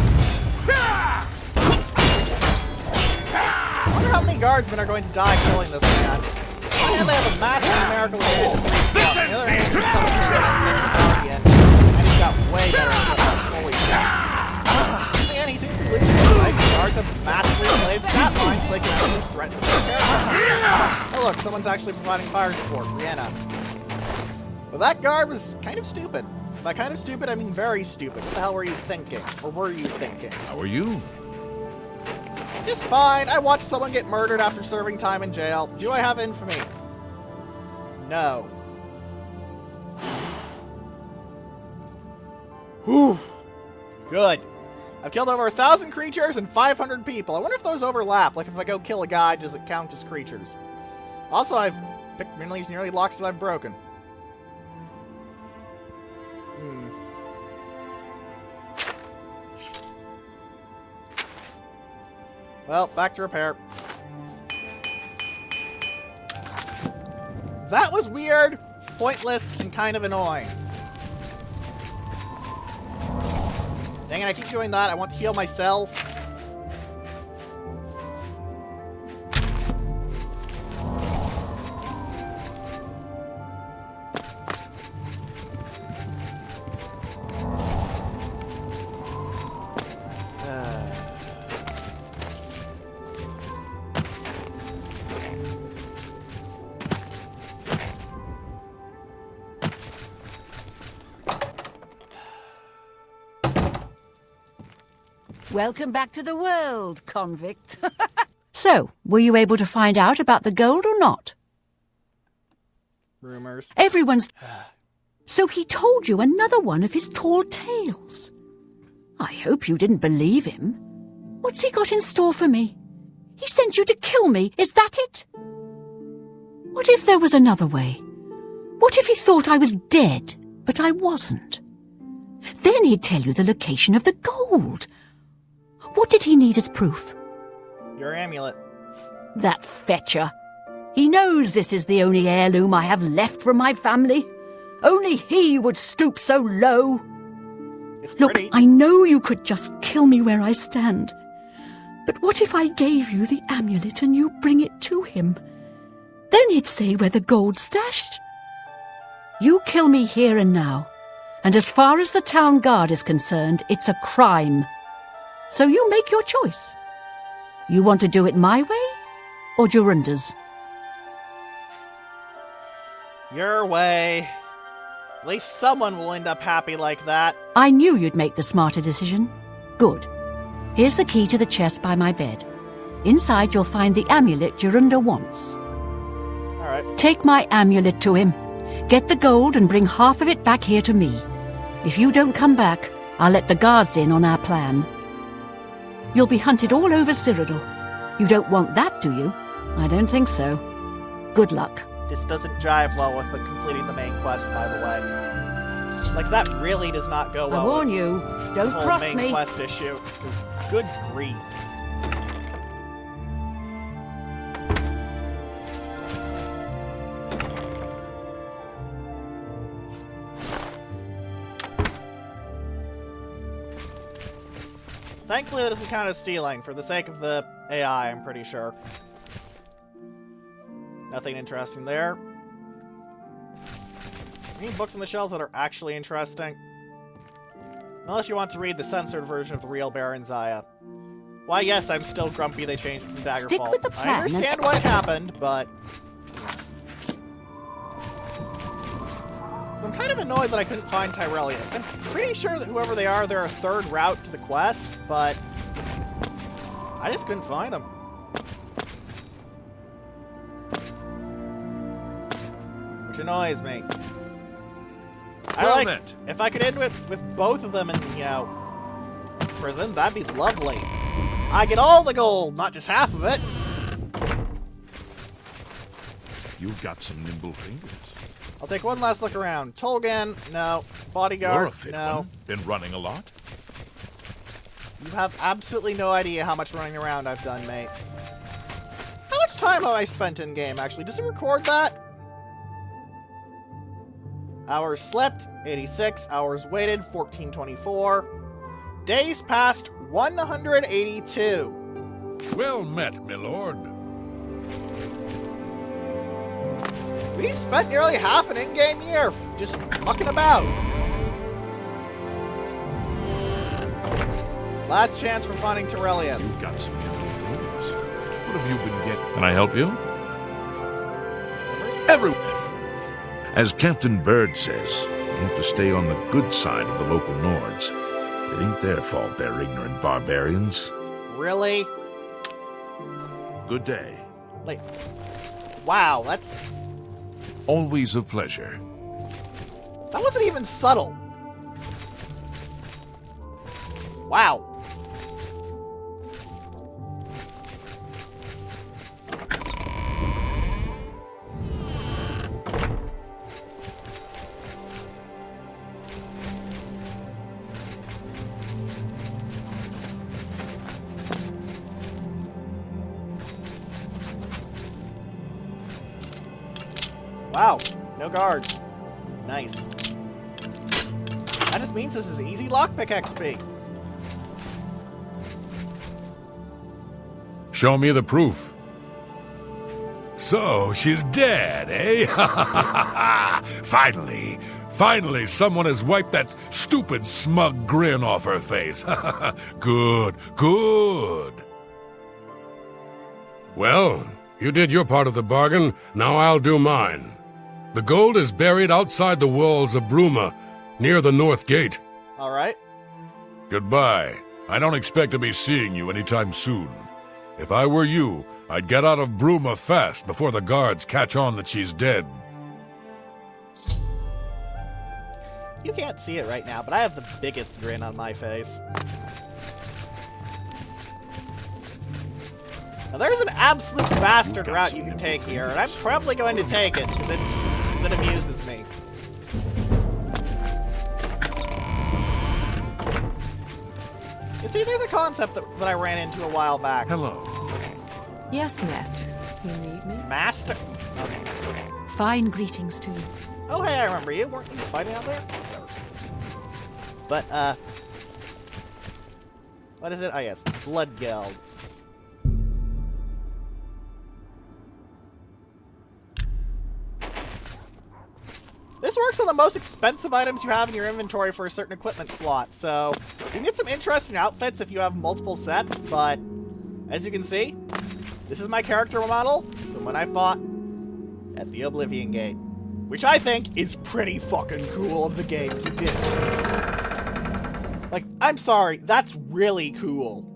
[SPEAKER 1] I wonder how many guardsmen are going to die killing this man. And they have a massive numerical advantage. On the other hand, he's summoned his ancestor Guardian, and he's got way better equipment. Holy shit. Man, he seems to be losing his life. The guards have massively inflated stat lines so they can actually threaten their characters. Oh look, someone's actually providing fire support. Brianna. But that guard was kind of stupid. By kind of stupid, I mean very stupid. What the hell were you thinking? Or were you thinking?
[SPEAKER 2] How are you?
[SPEAKER 1] Just fine. I watched someone get murdered after serving time in jail. Do I have infamy? No. Whew. Good. I've killed over 1,000 creatures and 500 people. I wonder if those overlap. Like if I go kill a guy, does it count as creatures? Also, I've picked nearly locks that I've broken. Well, back to repair. That was weird, pointless, and kind of annoying. Dang it, I keep doing that. I want to heal myself.
[SPEAKER 7] Welcome back to the world, convict. So, were you able to find out about the gold or not?
[SPEAKER 1] Rumors.
[SPEAKER 7] Everyone's... So he told you another one of his tall tales. I hope you didn't believe him. What's he got in store for me? He sent you to kill me, is that it? What if there was another way? What if he thought I was dead, but I wasn't? Then he'd tell you the location of the gold. What did he need as proof?
[SPEAKER 1] Your amulet.
[SPEAKER 7] That fetcher. He knows this is the only heirloom I have left from my family. Only he would stoop so low.
[SPEAKER 1] It's
[SPEAKER 7] Look,
[SPEAKER 1] pretty.
[SPEAKER 7] I know you could just kill me where I stand. But what if I gave you the amulet and you bring it to him? Then he'd say where the gold's stashed. You kill me here and now, and as far as the town guard is concerned, it's a crime. So you make your choice. You want to do it my way, or Jorunda's?
[SPEAKER 1] Your way. At least someone will end up happy like that.
[SPEAKER 7] I knew you'd make the smarter decision. Good. Here's the key to the chest by my bed. Inside you'll find the amulet Jorunda wants.
[SPEAKER 1] Alright.
[SPEAKER 7] Take my amulet to him. Get the gold and bring half of it back here to me. If you don't come back, I'll let the guards in on our plan. You'll be hunted all over Cyrodiil. You don't want that, do you? I don't think so. Good luck.
[SPEAKER 1] This doesn't jive well with the completing the main quest, by the way. Like, that really does not go well
[SPEAKER 7] I warn
[SPEAKER 1] with
[SPEAKER 7] you,
[SPEAKER 1] the
[SPEAKER 7] don't
[SPEAKER 1] whole
[SPEAKER 7] cross
[SPEAKER 1] main
[SPEAKER 7] me.
[SPEAKER 1] quest issue. Because, good grief. Thankfully, that doesn't count as stealing, for the sake of the AI, I'm pretty sure. Nothing interesting there. Any books on the shelves that are actually interesting? Unless you want to read the censored version of the real Baron Zaya. Why, yes, I'm still grumpy they changed it from Daggerfall.
[SPEAKER 7] Stick with the plan.
[SPEAKER 1] I understand what happened, but... So I'm kind of annoyed that I couldn't find Tyrellius. I'm pretty sure that whoever they are, they're a third route to the quest, but... I just couldn't find them. Which annoys me. If I could end with both of them in, you know, prison, that'd be lovely. I get all the gold, not just half of it.
[SPEAKER 2] You've got some nimble fingers.
[SPEAKER 1] I'll take one last look around. Tolgan, no. Bodyguard,
[SPEAKER 2] You're a fit
[SPEAKER 1] no.
[SPEAKER 2] one. Been running a lot?
[SPEAKER 1] You have absolutely no idea how much running around I've done, mate. How much time have I spent in-game, actually? Does it record that? Hours slept, 86. Hours waited, 1424. Days passed, 182.
[SPEAKER 8] Well met, my lord.
[SPEAKER 1] We spent nearly half an in-game year just mucking about. Last chance for finding Tyrellius.
[SPEAKER 2] You've got some nimble fingers. What have you been getting? Can I help you? Everyone. As Captain Bird says, you have to stay on the good side of the local Nords. It ain't their fault they're ignorant barbarians.
[SPEAKER 1] Really?
[SPEAKER 2] Good day.
[SPEAKER 1] Like, wow, that's...
[SPEAKER 2] Always a pleasure.
[SPEAKER 1] That wasn't even subtle. Wow. Wow, no guards. Nice. That just means this is easy lockpick XP.
[SPEAKER 8] Show me the proof. So, she's dead, eh? Finally, someone has wiped that stupid, smug grin off her face. Good. Well, you did your part of the bargain, now I'll do mine. The gold is buried outside the walls of Bruma, near the North Gate.
[SPEAKER 1] All right.
[SPEAKER 8] Goodbye. I don't expect to be seeing you anytime soon. If I were you, I'd get out of Bruma fast before the guards catch on that she's dead.
[SPEAKER 1] You can't see it right now, but I have the biggest grin on my face. Now there's an absolute bastard route you can take here, and I'm probably going to take it, because it amuses me. You see, there's a concept that I ran into a while back.
[SPEAKER 2] Hello.
[SPEAKER 3] Yes, master. You need me?
[SPEAKER 1] Master? Okay.
[SPEAKER 7] Fine greetings to you.
[SPEAKER 1] Oh, hey, I remember you. Weren't you fighting out there? But, what is it? Oh, yes. Blood Guild. This works on the most expensive items you have in your inventory for a certain equipment slot, so you can get some interesting outfits if you have multiple sets, but as you can see, this is my character model from when I fought at the Oblivion Gate, which I think is pretty fucking cool of the game to do. Like, I'm sorry, that's really cool.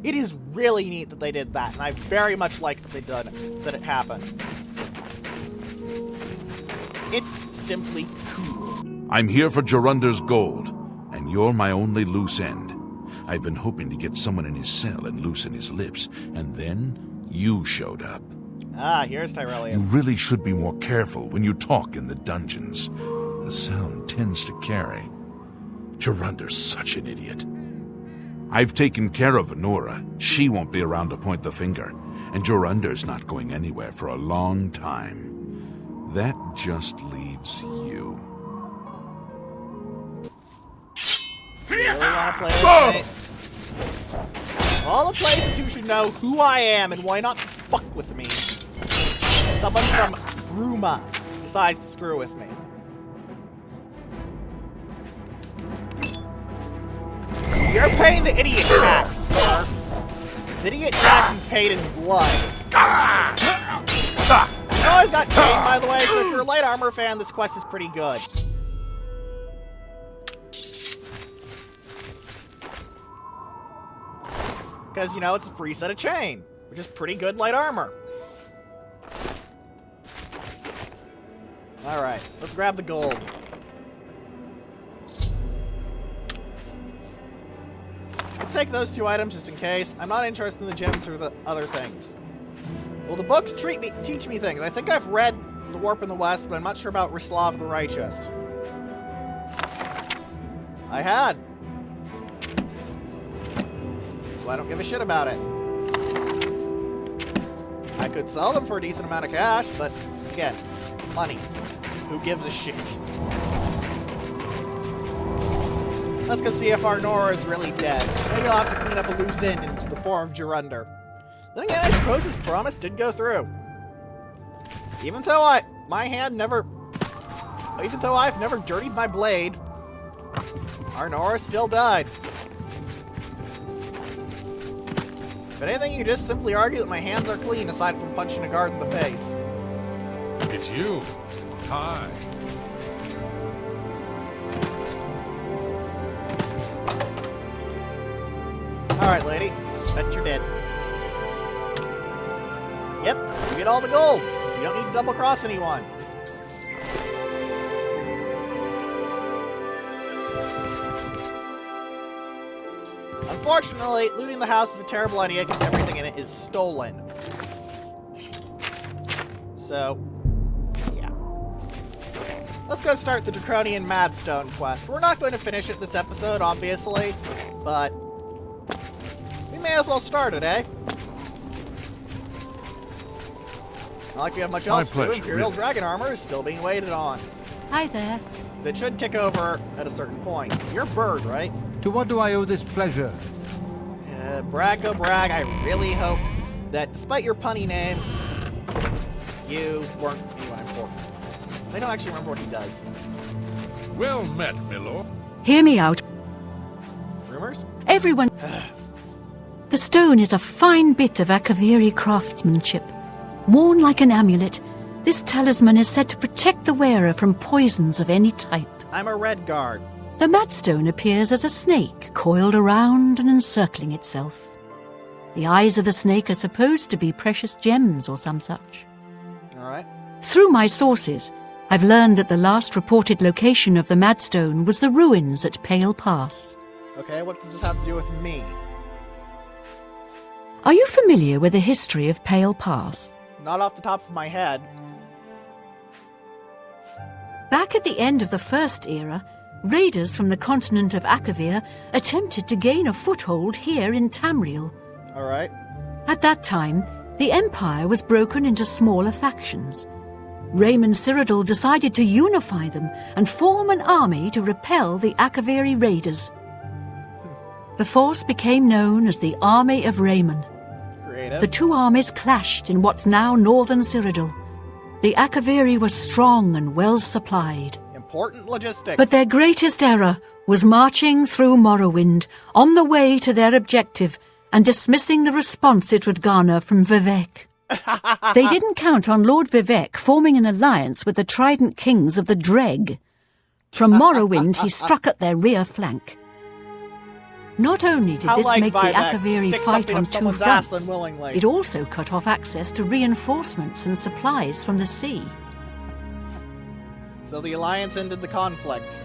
[SPEAKER 1] It is really neat that they did that, and I very much like that they did that it happened. It's simply cool.
[SPEAKER 2] I'm here for Jorunder's gold, and you're my only loose end. I've been hoping to get someone in his cell and loosen his lips, and then you showed up.
[SPEAKER 1] Ah, here's Tyrellius.
[SPEAKER 2] You really should be more careful when you talk in the dungeons. The sound tends to carry. Jorunder's such an idiot. I've taken care of Honora. She won't be around to point the finger, and Jorunder's not going anywhere for a long time. That just leaves you.
[SPEAKER 1] Really want to play this game? Of all the places you should know who I am and why not fuck with me, someone from Bruma decides to screw with me. You're paying the idiot tax, sir. The idiot tax is paid in blood. I always got paid, by the way, so if you're a light armor fan, this quest is pretty good. Because, you know, it's a free set of chain, which is pretty good light armor. Alright, let's grab the gold. Let's take those two items just in case. I'm not interested in the gems or the other things. Well, the books teach me things. I think I've read The Warp in the West, but I'm not sure about Rislav the Righteous. I had. So I don't give a shit about it. I could sell them for a decent amount of cash, but again, money. Who gives a shit? Let's go see if our Nora is really dead. Maybe I'll have to clean up a loose end into the form of Jorundr. Then again, I suppose his promise did go through. Even though I've never dirtied my blade, our Nora still died. If anything, you just simply argue that my hands are clean aside from punching a guard in the face.
[SPEAKER 8] It's you. Hi.
[SPEAKER 1] Alright, lady. Bet you're dead. Yep, you get all the gold. You don't need to double-cross anyone. Unfortunately, looting the house is a terrible idea because everything in it is stolen. So, yeah. Let's go start the Draconian Madstone quest. We're not going to finish it this episode, obviously, but we may as well start it, eh? Not like we have much else to do. Imperial Dragon Armor is still being waited on.
[SPEAKER 7] Hi there.
[SPEAKER 1] It should tick over at a certain point. You're a bird, right?
[SPEAKER 11] To what do I owe this pleasure?
[SPEAKER 1] Brag go brag, I really hope that despite your punny name, you weren't anyone important. Because I don't actually remember what he does.
[SPEAKER 8] Well met, Milo.
[SPEAKER 7] Hear me out.
[SPEAKER 1] Rumors?
[SPEAKER 7] Everyone. The stone is a fine bit of Akaviri craftsmanship. Worn like an amulet, this talisman is said to protect the wearer from poisons of any type.
[SPEAKER 1] I'm a red guard.
[SPEAKER 7] The Madstone appears as a snake, coiled around and encircling itself. The eyes of the snake are supposed to be precious gems or some such.
[SPEAKER 1] Alright.
[SPEAKER 7] Through my sources, I've learned that the last reported location of the Madstone was the ruins at Pale Pass.
[SPEAKER 1] Okay, what does this have to do with me?
[SPEAKER 7] Are you familiar with the history of Pale Pass?
[SPEAKER 1] Not off the top of my head.
[SPEAKER 7] Back at the end of the First Era, raiders from the continent of Akavir attempted to gain a foothold here in Tamriel.
[SPEAKER 1] Alright.
[SPEAKER 7] At that time, the Empire was broken into smaller factions. Raymond Cyrodiil decided to unify them and form an army to repel the Akaviri raiders. The force became known as the Army of Raymond.
[SPEAKER 1] Creative.
[SPEAKER 7] The two armies clashed in what's now northern Cyrodiil. The Akaviri were strong and well supplied.
[SPEAKER 1] Important logistics.
[SPEAKER 7] But their greatest error was marching through Morrowind on the way to their objective and dismissing the response it would garner from Vivek. They didn't count on Lord Vivek forming an alliance with the Trident Kings of the Dreg. From Morrowind, he struck at their rear flank. Not only did this make the Akaviri fight on two fronts, it also cut off access to reinforcements and supplies from the sea.
[SPEAKER 1] So the alliance ended the conflict.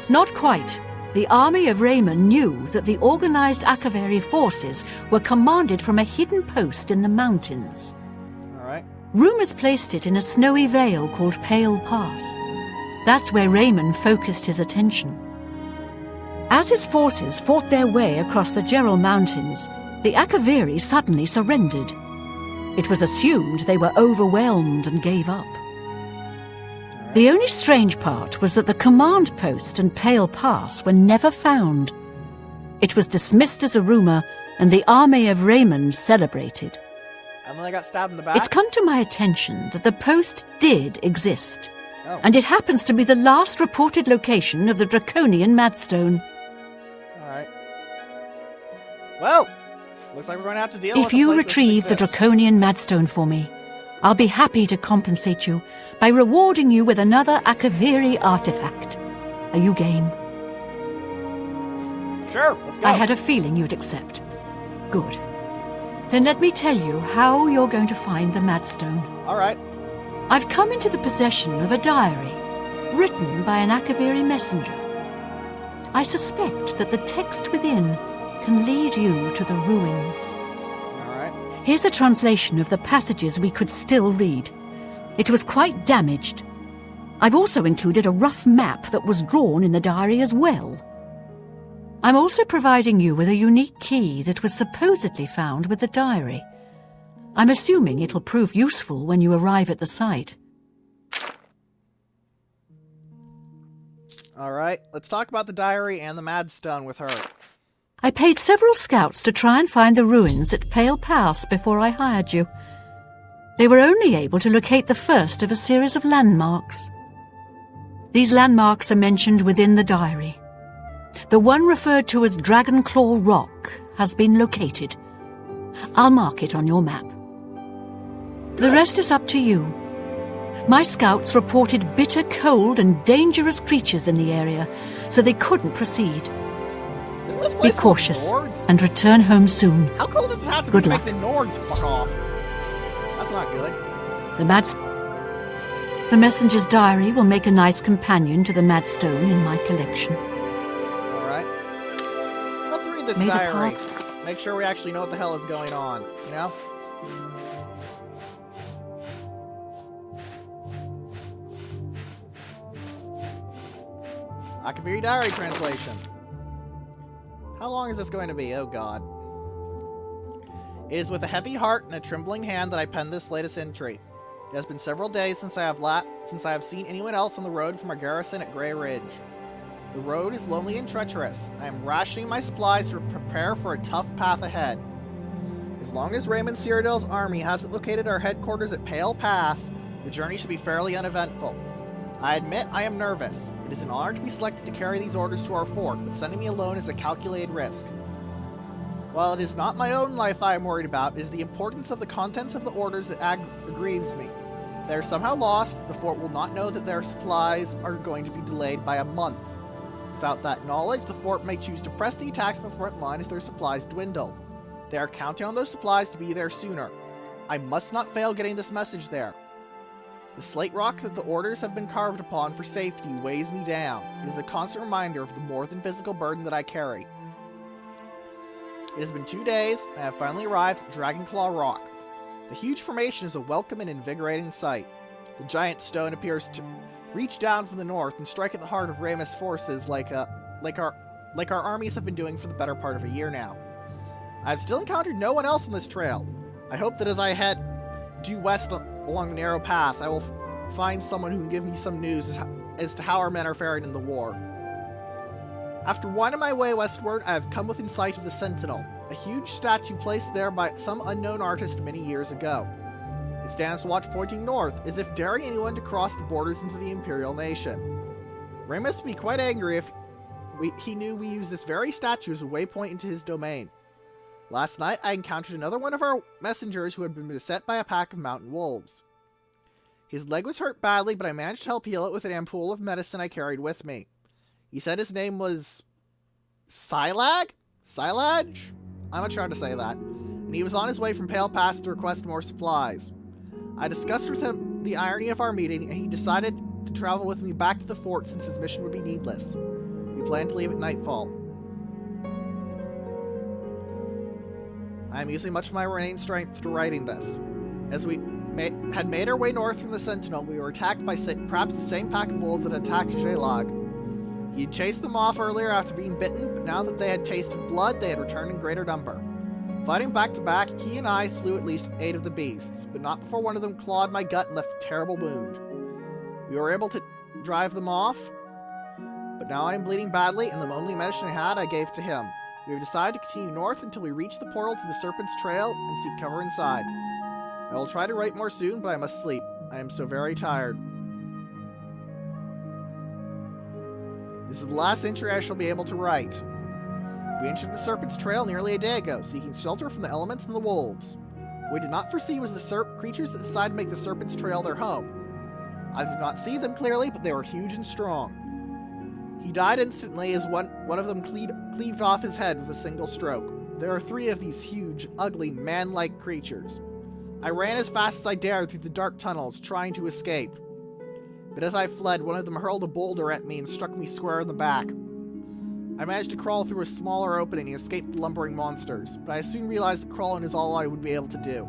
[SPEAKER 7] Not quite. The army of Raymond knew that the organized Akaviri forces were commanded from a hidden post in the mountains.
[SPEAKER 1] Alright.
[SPEAKER 7] Rumors placed it in a snowy vale called Pale Pass. That's where Raymond focused his attention. As his forces fought their way across the Gerald Mountains, the Akaviri suddenly surrendered. It was assumed they were overwhelmed and gave up. The only strange part was that the command post and Pale Pass were never found. It was dismissed as a rumor, and the army of Raymond celebrated.
[SPEAKER 1] And then they got stabbed in the back?
[SPEAKER 7] It's come to my attention that the post did exist, and it happens to be the last reported location of the Draconian Madstone.
[SPEAKER 1] Alright. Well, looks like we're going to have to deal with
[SPEAKER 7] If you retrieve the Draconian Madstone for me, I'll be happy to compensate you by rewarding you with another Akaviri artifact. Are you game?
[SPEAKER 1] Sure, let's go.
[SPEAKER 7] I had a feeling you'd accept. Good. Then let me tell you how you're going to find the Madstone.
[SPEAKER 1] Alright.
[SPEAKER 7] I've come into the possession of a diary, written by an Akaviri messenger. I suspect that the text within can lead you to the ruins.
[SPEAKER 1] Alright.
[SPEAKER 7] Here's a translation of the passages we could still read. It was quite damaged. I've also included a rough map that was drawn in the diary as well. I'm also providing you with a unique key that was supposedly found with the diary. I'm assuming it'll prove useful when you arrive at the site.
[SPEAKER 1] Alright, let's talk about the diary and the Madstone with her.
[SPEAKER 7] I paid several scouts to try and find the ruins at Pale Pass before I hired you. They were only able to locate the first of a series of landmarks. These landmarks are mentioned within the diary. The one referred to as Dragonclaw Rock has been located. I'll mark it on your map. The rest is up to you. My scouts reported bitter cold and dangerous creatures in the area, so they couldn't proceed.
[SPEAKER 1] Isn't this
[SPEAKER 7] Be
[SPEAKER 1] place
[SPEAKER 7] cautious
[SPEAKER 1] full of Nords?
[SPEAKER 7] and return home soon.
[SPEAKER 1] How cold does it have to
[SPEAKER 7] Good
[SPEAKER 1] be to
[SPEAKER 7] luck.
[SPEAKER 1] make the Nords fuck off? That's not good.
[SPEAKER 7] The messenger's diary will make a nice companion to the Madstone in my collection.
[SPEAKER 1] Alright. Let's read this
[SPEAKER 7] May the
[SPEAKER 1] diary. Make sure we actually know what the hell is going on, you know? Akaviri Diary translation. How long is this going to be? Oh god. It is with a heavy heart and a trembling hand that I pen this latest entry. It has been several days since I have seen anyone else on the road from our garrison at Grey Ridge. The road is lonely and treacherous. I am rationing my supplies to prepare for a tough path ahead. As long as Raymond Cyrodiil's army hasn't located our headquarters at Pale Pass, the journey should be fairly uneventful. I admit I am nervous. It is an honor to be selected to carry these orders to our fort, but sending me alone is a calculated risk. While it is not my own life I am worried about, it is the importance of the contents of the orders that aggrieves me. If they are somehow lost, the fort will not know that their supplies are going to be delayed by a month. Without that knowledge, the fort may choose to press the attacks on the front line as their supplies dwindle. They are counting on those supplies to be there sooner. I must not fail getting this message there. The slate rock that the orders have been carved upon for safety weighs me down. It is a constant reminder of the more than physical burden that I carry. It has been 2 days, and I have finally arrived at Dragonclaw Rock. The huge formation is a welcome and invigorating sight. The giant stone appears to reach down from the north and strike at the heart of Ramus' forces like our armies have been doing for the better part of a year now. I've still encountered no one else on this trail. I hope that as I head due west along the narrow path, I will find someone who can give me some news as to how our men are faring in the war. After winding my way westward, I have come within sight of the Sentinel, a huge statue placed there by some unknown artist many years ago. It stands to watch pointing north, as if daring anyone to cross the borders into the Imperial nation. Ramus would be quite angry if he knew we used this very statue as a waypoint into his domain. Last night, I encountered another one of our messengers who had been beset by a pack of mountain wolves. His leg was hurt badly, but I managed to help heal it with an ampoule of medicine I carried with me. He said his name was Silag? Silage? I'm not sure how to say that. And he was on his way from Pale Pass to request more supplies. I discussed with him the irony of our meeting, and he decided to travel with me back to the fort since his mission would be needless. We planned to leave at nightfall. I am using much of my remaining strength to writing this. As we had made our way north from the Sentinel, we were attacked by perhaps the same pack of wolves that attacked J-Log. He had chased them off earlier after being bitten, but now that they had tasted blood, they had returned in greater number. Fighting back to back, he and I slew at least 8 of the beasts, but not before one of them clawed my gut and left a terrible wound. We were able to drive them off, but now I am bleeding badly, and the only medicine I had I gave to him. We have decided to continue north until we reach the portal to the Serpent's Trail and seek cover inside. I will try to write more soon, but I must sleep. I am so very tired. This is the last entry I shall be able to write. We entered the Serpent's Trail nearly a day ago, seeking shelter from the elements and the wolves. What we did not foresee was the creatures that decided to make the Serpent's Trail their home. I did not see them clearly, but they were huge and strong. He died instantly as one of them cleaved off his head with a single stroke. There are 3 of these huge, ugly, man-like creatures. I ran as fast as I dared through the dark tunnels, trying to escape. But as I fled, one of them hurled a boulder at me and struck me square in the back. I managed to crawl through a smaller opening and escape the lumbering monsters, but I soon realized that crawling is all I would be able to do.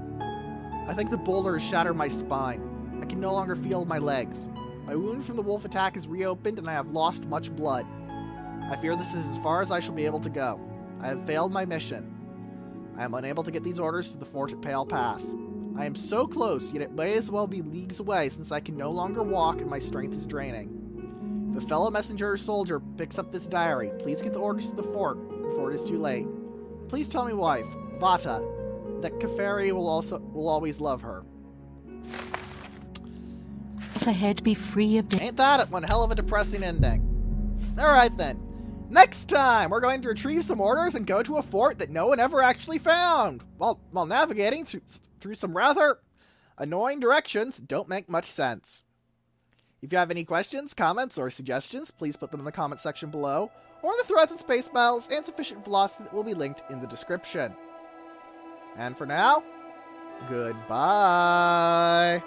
[SPEAKER 1] I think the boulder has shattered my spine. I can no longer feel my legs. My wound from the wolf attack is reopened and I have lost much blood. I fear this is as far as I shall be able to go. I have failed my mission. I am unable to get these orders to the fort at Pale Pass. I am so close, yet it may as well be leagues away since I can no longer walk and my strength is draining. If a fellow messenger or soldier picks up this diary, please get the orders to the fort before it is too late. Please tell me, wife, Vata, that Keferi will always love her.
[SPEAKER 7] Ahead, be free of
[SPEAKER 1] Ain't that one hell of a depressing ending? Alright then. Next time, we're going to retrieve some orders and go to a fort that no one ever actually found, while navigating through some rather annoying directions that don't make much sense. If you have any questions, comments, or suggestions, please put them in the comment section below, or in the threads and space battles and sufficient velocity that will be linked in the description. And for now, goodbye.